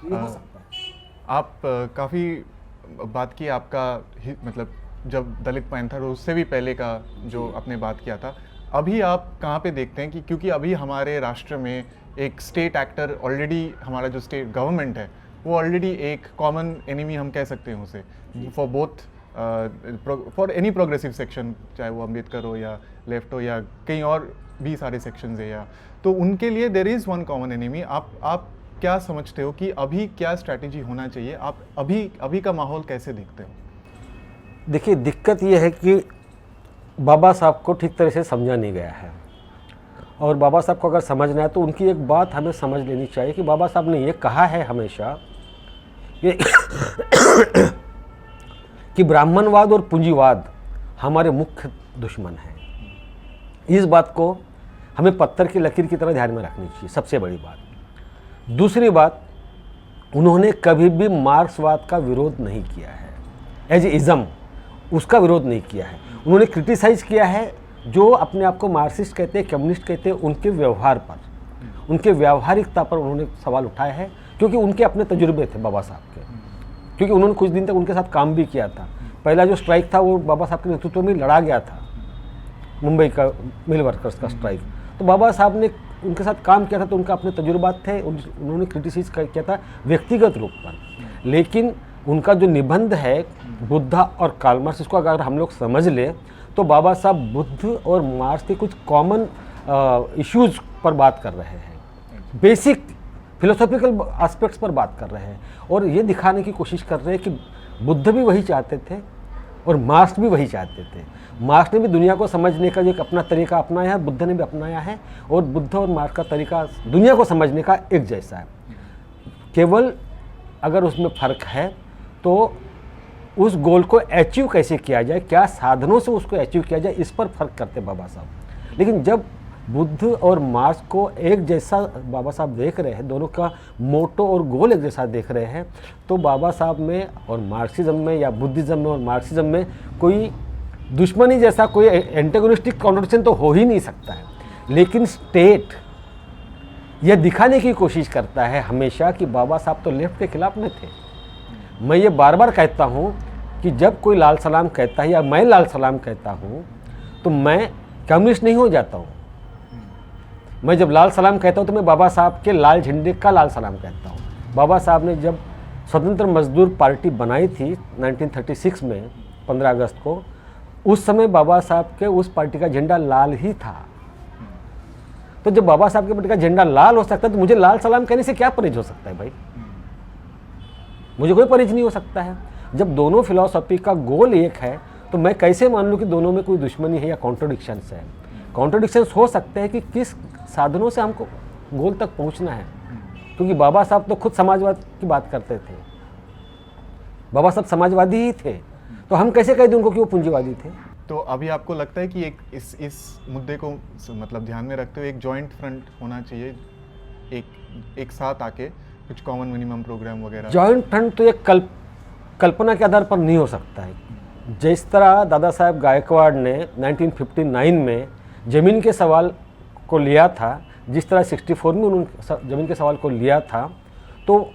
ये हो सकता है। आप काफ़ी बात की आपका मतलब जब दलित पैंथर उससे भी पहले का जो आपने बात किया था, अभी आप कहाँ पे देखते हैं कि क्योंकि अभी हमारे राष्ट्र में एक स्टेट एक्टर ऑलरेडी, हमारा जो स्टेट गवर्नमेंट है वो ऑलरेडी एक कॉमन एनिमी हम कह सकते हैं उसे, for both for any progressive section, चाहे वो अम्बेडकर हो या लेफ्ट हो या कहीं और भी सारे सेक्शंस है, या तो उनके लिए there is one common enemy. आप क्या समझते हो कि अभी क्या स्ट्रैटेजी होना चाहिए? आप अभी का माहौल कैसे देखते हो? देखिए, दिक्कत ये है कि बाबा साहब को ठीक तरह से समझा नहीं गया है, और बाबा साहब को अगर समझना है तो उनकी एक बात हमें समझ लेनी चाहिए कि बाबा साहब ने ये कहा है हमेशा कि कि ब्राह्मणवाद और पूंजीवाद हमारे मुख्य दुश्मन हैं। इस बात को हमें पत्थर की लकीर की तरह ध्यान में रखनी चाहिए, सबसे बड़ी बात। दूसरी बात, उन्होंने कभी भी मार्क्सवाद का विरोध नहीं किया है, एज इज़म उसका विरोध नहीं किया है। उन्होंने क्रिटिसाइज़ किया है जो अपने आप को मार्क्सिस्ट कहते हैं, कम्युनिस्ट कहते हैं, उनके व्यवहार पर, उनके व्यावहारिकता पर उन्होंने सवाल उठाया है, क्योंकि उनके अपने तजुर्बे थे बाबा साहब के, क्योंकि उन्होंने कुछ दिन तक उनके साथ काम भी किया था। पहला जो स्ट्राइक था वो बाबा साहब के नेतृत्व में लड़ा गया था, मुंबई का मिल वर्कर्स का स्ट्राइक। तो बाबा साहब ने उनके साथ काम किया था, तो उनका अपने तजुर्बात थे, उन्होंने क्रिटिसाइज किया था व्यक्तिगत रूप पर। लेकिन उनका जो निबंध है बुद्धा और कार्ल मार्क्स, इसको अगर हम लोग समझ लें तो बाबा साहब बुद्ध और मार्क्स के कुछ कॉमन इश्यूज़ पर बात कर रहे हैं, बेसिक फिलोसॉफिकल एस्पेक्ट्स पर बात कर रहे हैं, और ये दिखाने की कोशिश कर रहे हैं कि बुद्ध भी वही चाहते थे और मार्क्स भी वही चाहते थे। मार्क्स ने भी दुनिया को समझने का एक अपना तरीका अपनाया है, बुद्ध ने भी अपनाया है, और बुद्ध और मार्क्स का तरीका दुनिया को समझने का एक जैसा है। केवल अगर उसमें फ़र्क है तो उस गोल को अचीव कैसे किया जाए, क्या साधनों से उसको अचीव किया जाए, इस पर फ़र्क करते बाबा साहब। लेकिन जब बुद्ध और मार्क्स को एक जैसा बाबा साहब देख रहे हैं, दोनों का मोटो और गोल एक जैसा देख रहे हैं, तो बाबा साहब में और मार्क्सिज्म में या बुद्धिज़्म में और मार्क्सिज्म में कोई दुश्मनी जैसा कोई एंटेगोनिस्टिक कॉन्ट्रडिक्शन तो हो ही नहीं सकता है। लेकिन स्टेट यह दिखाने की कोशिश करता है हमेशा कि बाबा साहब तो लेफ्ट के खिलाफ में थे। मैं ये बार बार कहता हूँ कि जब कोई लाल सलाम कहता है या मैं लाल सलाम कहता हूँ तो मैं कम्युनिस्ट नहीं हो जाता हूँ। मैं जब लाल सलाम कहता हूँ तो मैं बाबा साहब के लाल झंडे का लाल सलाम कहता हूँ। बाबा साहब ने जब स्वतंत्र मजदूर पार्टी बनाई थी 1936 में 15 अगस्त को, उस समय बाबा साहब के उस पार्टी का झंडा लाल ही था। तो जब बाबा साहब के पार्टी का झंडा लाल हो सकता है तो मुझे लाल सलाम कहने से क्या परहेज हो सकता है भाई? मुझे कोई परहेज नहीं हो सकता है। जब दोनों फिलॉसफी का गोल एक है तो मैं कैसे मान लूँ कि दोनों में कोई दुश्मनी है या कॉन्ट्रोडिक्शंस है? कॉन्ट्रोडिक्शंस हो सकते हैं कि किस साधनों से हमको गोल तक पहुंचना है, क्योंकि बाबा साहब तो खुद समाजवाद की बात करते थे, बाबा साहब समाजवादी ही थे, तो हम कैसे कह दें उनको कि वो पूंजीवादी थे? तो अभी आपको लगता है कि एक इस मुद्दे को मतलब ध्यान में रखते हुए एक जॉइंट फ्रंट होना चाहिए, एक साथ आके कुछ कॉमन मिनिमम प्रोग्राम वगैरह? जॉइंट फ्रंट तो एक कल्पना के आधार पर नहीं हो सकता है। जिस तरह दादा साहब गायकवाड़ ने 1959 में ज़मीन के सवाल को लिया था, जिस तरह 64 में उन्होंने ज़मीन के सवाल को लिया था, तो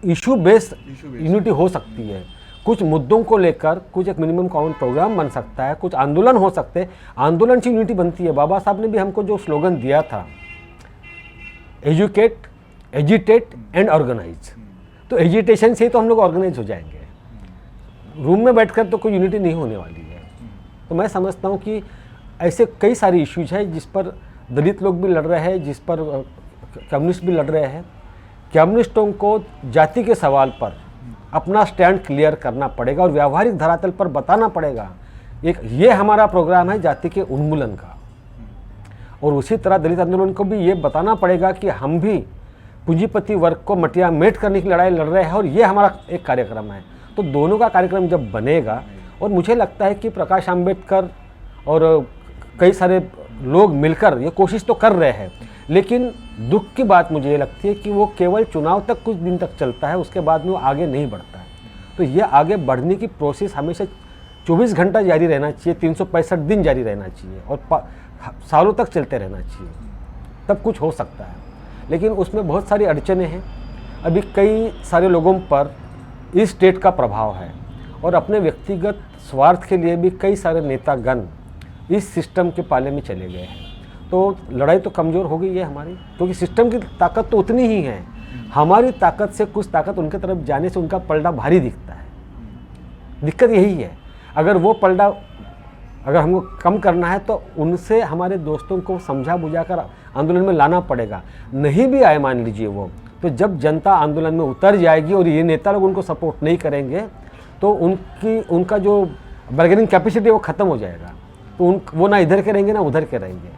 इशू बेस्ड यूनिटी हो सकती है। कुछ मुद्दों को लेकर कुछ एक मिनिमम कॉमन प्रोग्राम बन सकता है, कुछ आंदोलन हो सकते हैं, आंदोलन से यूनिटी बनती है। बाबा साहब ने भी हमको जो स्लोगन दिया था, एजुकेट, एजिटेट एंड ऑर्गेनाइज, तो एजिटेशन से ही तो हम लोग ऑर्गेनाइज हो जाएंगे। रूम में बैठकर तो कोई यूनिटी नहीं होने वाली है। तो मैं समझता हूँ कि ऐसे कई सारे इश्यूज हैं जिस पर दलित लोग भी लड़ रहे हैं, जिस पर कम्युनिस्ट भी लड़ रहे हैं। कम्युनिस्टों को जाति के सवाल पर अपना स्टैंड क्लियर करना पड़ेगा और व्यावहारिक धरातल पर बताना पड़ेगा। ये हमारा प्रोग्राम है जाति के उन्मूलन का, और उसी तरह दलित आंदोलन को भी ये बताना पड़ेगा कि हम भी पूंजीपति वर्ग को मटिया मेट करने की लड़ाई लड़ रहे हैं और ये हमारा एक कार्यक्रम है। तो दोनों का कार्यक्रम जब बनेगा, और मुझे लगता है कि प्रकाश आंबेडकर और कई सारे लोग मिलकर ये कोशिश तो कर रहे हैं, लेकिन दुख की बात मुझे ये लगती है कि वो केवल चुनाव तक कुछ दिन तक चलता है, उसके बाद में वो आगे नहीं बढ़ता है। तो ये आगे बढ़ने की प्रोसेस हमेशा 24 घंटा जारी रहना चाहिए, 365 दिन जारी रहना चाहिए और सालों तक चलते रहना चाहिए, तब कुछ हो सकता है। लेकिन उसमें बहुत सारी अड़चनें हैं, अभी कई सारे लोगों पर इस स्टेट का प्रभाव है और अपने व्यक्तिगत स्वार्थ के लिए भी कई सारे नेतागण इस सिस्टम के पाले में चले गए हैं। तो लड़ाई तो कमज़ोर हो गई है हमारी, क्योंकि सिस्टम की ताकत तो उतनी ही है, हमारी ताकत से कुछ ताकत उनके तरफ जाने से उनका पलड़ा भारी दिखता है। दिक्कत यही है, अगर वो पलड़ा अगर हमको कम करना है तो उनसे हमारे दोस्तों को समझा बुझा कर आंदोलन में लाना पड़ेगा। नहीं भी आए मान लीजिए वो, तो जब जनता आंदोलन में उतर जाएगी और ये नेता लोग उनको सपोर्ट नहीं करेंगे तो उनका जो बार्गेनिंग कैपेसिटी है वो ख़त्म हो जाएगा। तो वो ना इधर के रहेंगे ना उधर के रहेंगे।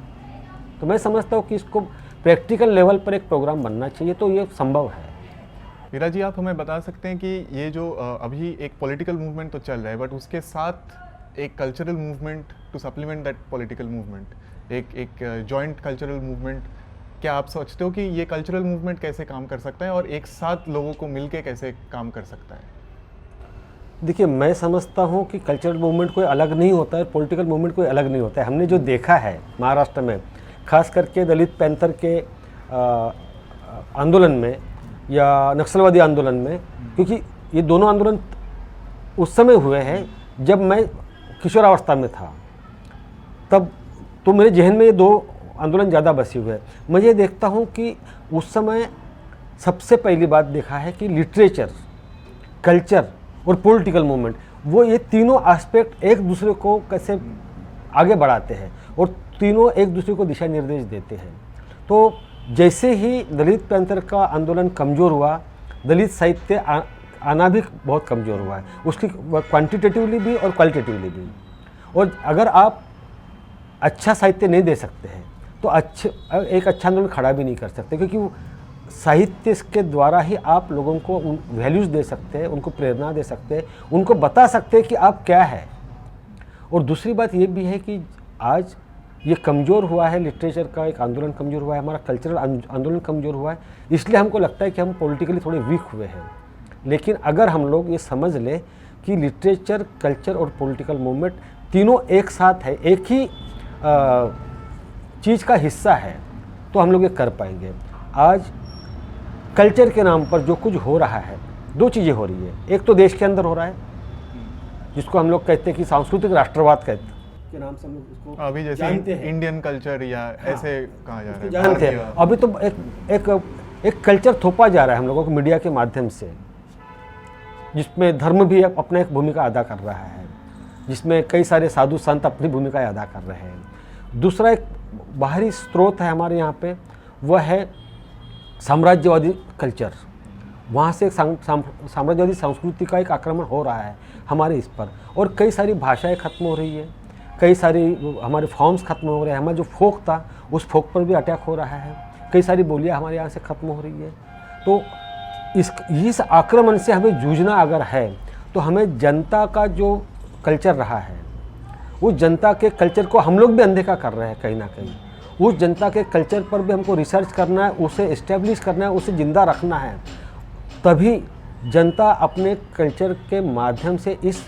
तो मैं समझता हूँ कि इसको प्रैक्टिकल लेवल पर एक प्रोग्राम बनना चाहिए, तो ये संभव है। वीरा जी, आप हमें बता सकते हैं कि ये जो अभी एक पॉलिटिकल मूवमेंट तो चल रहा है, बट उसके साथ एक cultural movement to supplement that political movement, एक जॉइंट कल्चरल मूवमेंट, क्या आप सोचते हो कि ये कल्चरल मूवमेंट कैसे काम कर सकता है और एक साथ लोगों को मिलके कैसे काम कर सकता है? देखिए, मैं समझता हूँ कि कल्चरल मूवमेंट कोई अलग नहीं होता है, पॉलिटिकल मूवमेंट कोई अलग नहीं होता है। हमने जो देखा है महाराष्ट्र में, खास करके दलित पैंथर के आंदोलन में या नक्सलवादी आंदोलन में, क्योंकि ये दोनों आंदोलन उस समय हुए हैं जब मैं किशोरावस्था में था, तब तो मेरे जहन में ये दो आंदोलन ज़्यादा बसे हुए हैं। मैं ये देखता हूँ कि उस समय सबसे पहली बात देखा है कि लिटरेचर, कल्चर और पॉलिटिकल मूवमेंट, वो ये तीनों एस्पेक्ट एक दूसरे को कैसे आगे बढ़ाते हैं और तीनों एक दूसरे को दिशा निर्देश देते हैं। तो जैसे ही दलित पैंथर का आंदोलन कमज़ोर हुआ, दलित साहित्य आना भी बहुत कमज़ोर हुआ है, उसकी क्वांटिटेटिवली भी और क्वालिटेटिवली भी। और अगर आप अच्छा साहित्य नहीं दे सकते हैं तो एक अच्छा आंदोलन खड़ा भी नहीं कर सकते, क्योंकि साहित्य के द्वारा ही आप लोगों को वैल्यूज़ दे सकते हैं, उनको प्रेरणा दे सकते हैं, उनको बता सकते हैं कि आप क्या है। और दूसरी बात ये भी है कि आज ये कमज़ोर हुआ है, लिटरेचर का एक आंदोलन कमज़ोर हुआ है, हमारा कल्चरल आंदोलन कमज़ोर हुआ है, इसलिए हमको लगता है कि हम पॉलिटिकली थोड़े वीक हुए हैं। लेकिन अगर हम लोग ये समझ लें कि लिटरेचर, कल्चर और पॉलिटिकल मूवमेंट तीनों एक साथ है, एक ही चीज़ का हिस्सा है, तो हम लोग ये कर पाएंगे। आज कल्चर के नाम पर जो कुछ हो रहा है, दो चीज़ें हो रही है। एक तो देश के अंदर हो रहा है, जिसको हम लोग कहते हैं कि सांस्कृतिक राष्ट्रवाद कहते के नाम से हम लोग इसको अभी जैसे जानते हैं, इंडियन कल्चर या ऐसे कहा जा रहा है, जानते हैं। अभी तो एक कल्चर थोपा जा रहा है हम लोगों को मीडिया के माध्यम से, जिसमें धर्म भी अपना एक भूमिका अदा कर रहा है, जिसमें कई सारे साधु संत अपनी भूमिका अदा कर रहे हैं। दूसरा एक बाहरी स्रोत है हमारे यहाँ पे, वह है साम्राज्यवादी कल्चर। वहाँ से साम्राज्यवादी संस्कृति का एक आक्रमण हो रहा है हमारे इस पर, और कई सारी भाषाएं खत्म हो रही है, कई सारी हमारे फॉर्म्स खत्म हो रहे हैं। हमारा जो फोक था उस फोक पर भी अटैक हो रहा है, कई सारी बोलियाँ हमारे यहाँ से खत्म हो रही है। तो इस आक्रमण से हमें जूझना अगर है तो हमें जनता का जो कल्चर रहा है, उस जनता के कल्चर को हम लोग भी अनदेखा कर रहे हैं कहीं ना कहीं। उस जनता के कल्चर पर भी हमको रिसर्च करना है, उसे इस्टेब्लिश करना है, उसे ज़िंदा रखना है। तभी जनता अपने कल्चर के माध्यम से इस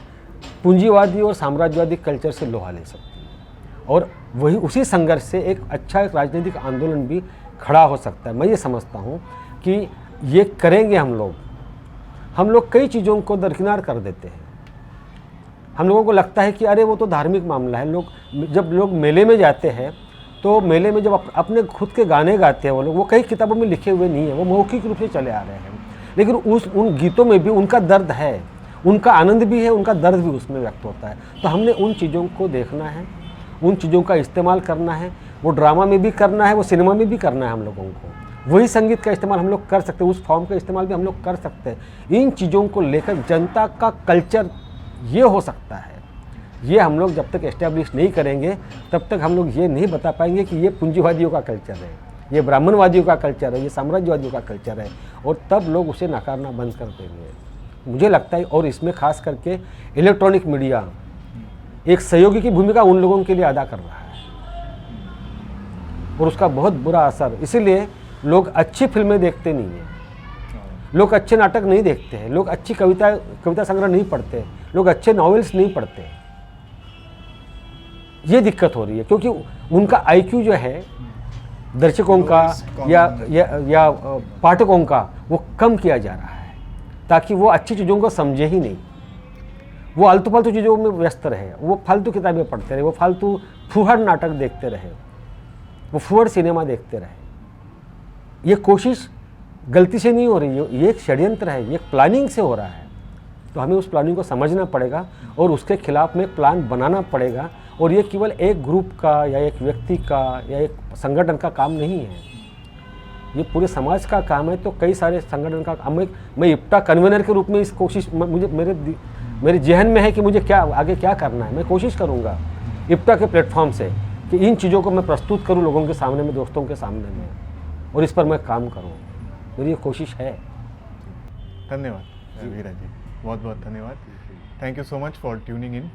पूंजीवादी और साम्राज्यवादी कल्चर से लोहा ले सकती है, और वही उसी संघर्ष से एक अच्छा राजनीतिक आंदोलन भी खड़ा हो सकता है। मैं ये समझता हूँ कि ये करेंगे हम लोग कई चीज़ों को दरकिनार कर देते हैं। हम लोगों को लगता है कि अरे वो तो धार्मिक मामला है। जब लोग मेले में जाते हैं तो मेले में जब अपने खुद के गाने गाते हैं वो कई किताबों में लिखे हुए नहीं है, वो मौखिक रूप से चले आ रहे हैं, लेकिन उन गीतों में भी उनका दर्द है, उनका आनंद भी है, उनका दर्द भी उसमें व्यक्त होता है। तो हमने उन चीज़ों को देखना है, उन चीज़ों का इस्तेमाल करना है, वो ड्रामा में भी करना है, वो सिनेमा में भी करना है। हम लोगों को वही संगीत का इस्तेमाल हम लोग कर सकते हैं, उस फॉर्म का इस्तेमाल भी हम लोग कर सकते हैं। इन चीज़ों को लेकर जनता का कल्चर ये हो सकता है। ये हम लोग जब तक एस्टेब्लिश नहीं करेंगे तब तक हम लोग ये नहीं बता पाएंगे कि ये पूंजीवादियों का कल्चर है, ये ब्राह्मणवादियों का कल्चर है, ये साम्राज्यवादियों का कल्चर है, और तब लोग उसे नकारना बंद कर देंगे, मुझे लगता है। और इसमें खास करके इलेक्ट्रॉनिक मीडिया एक सहयोगी की भूमिका उन लोगों के लिए अदा कर रहा है, और उसका बहुत बुरा असर। इसीलिए लोग अच्छी फिल्में देखते नहीं हैं, लोग अच्छे नाटक नहीं देखते हैं, लोग अच्छी कविता संग्रह नहीं पढ़ते, लोग अच्छे नॉवेल्स नहीं पढ़ते। ये दिक्कत हो रही है, क्योंकि उनका आईक्यू जो है दर्शकों का या पाठकों का वो कम किया जा रहा है, ताकि वो अच्छी चीज़ों को समझे ही नहीं। वो आलतू फालतू चीज़ों में व्यस्त रहे, वो फालतू किताबें पढ़ते रहे, वो फालतू फुहड़ नाटक देखते रहे, वो फुहड़ सिनेमा देखते रहे। ये कोशिश गलती से नहीं हो रही है, ये एक षड्यंत्र है, ये एक प्लानिंग से हो रहा है। तो हमें उस प्लानिंग को समझना पड़ेगा और उसके खिलाफ में प्लान बनाना पड़ेगा। और ये केवल एक ग्रुप का या एक व्यक्ति का या एक संगठन का काम नहीं है, ये पूरे समाज का काम है। तो कई सारे संगठन का काम, मैं इप्टा कन्वीनर के रूप में इस कोशिश मुझे मेरे जहन में है कि मुझे क्या आगे क्या करना है। मैं कोशिश करूँगा इप्टा के प्लेटफॉर्म से कि इन चीज़ों को मैं प्रस्तुत करूँ लोगों के सामने में, दोस्तों के सामने में, और इस पर मैं काम करूँ। मेरी ये कोशिश है। धन्यवाद वीरा जी, बहुत बहुत धन्यवाद। Thank you so much for tuning in.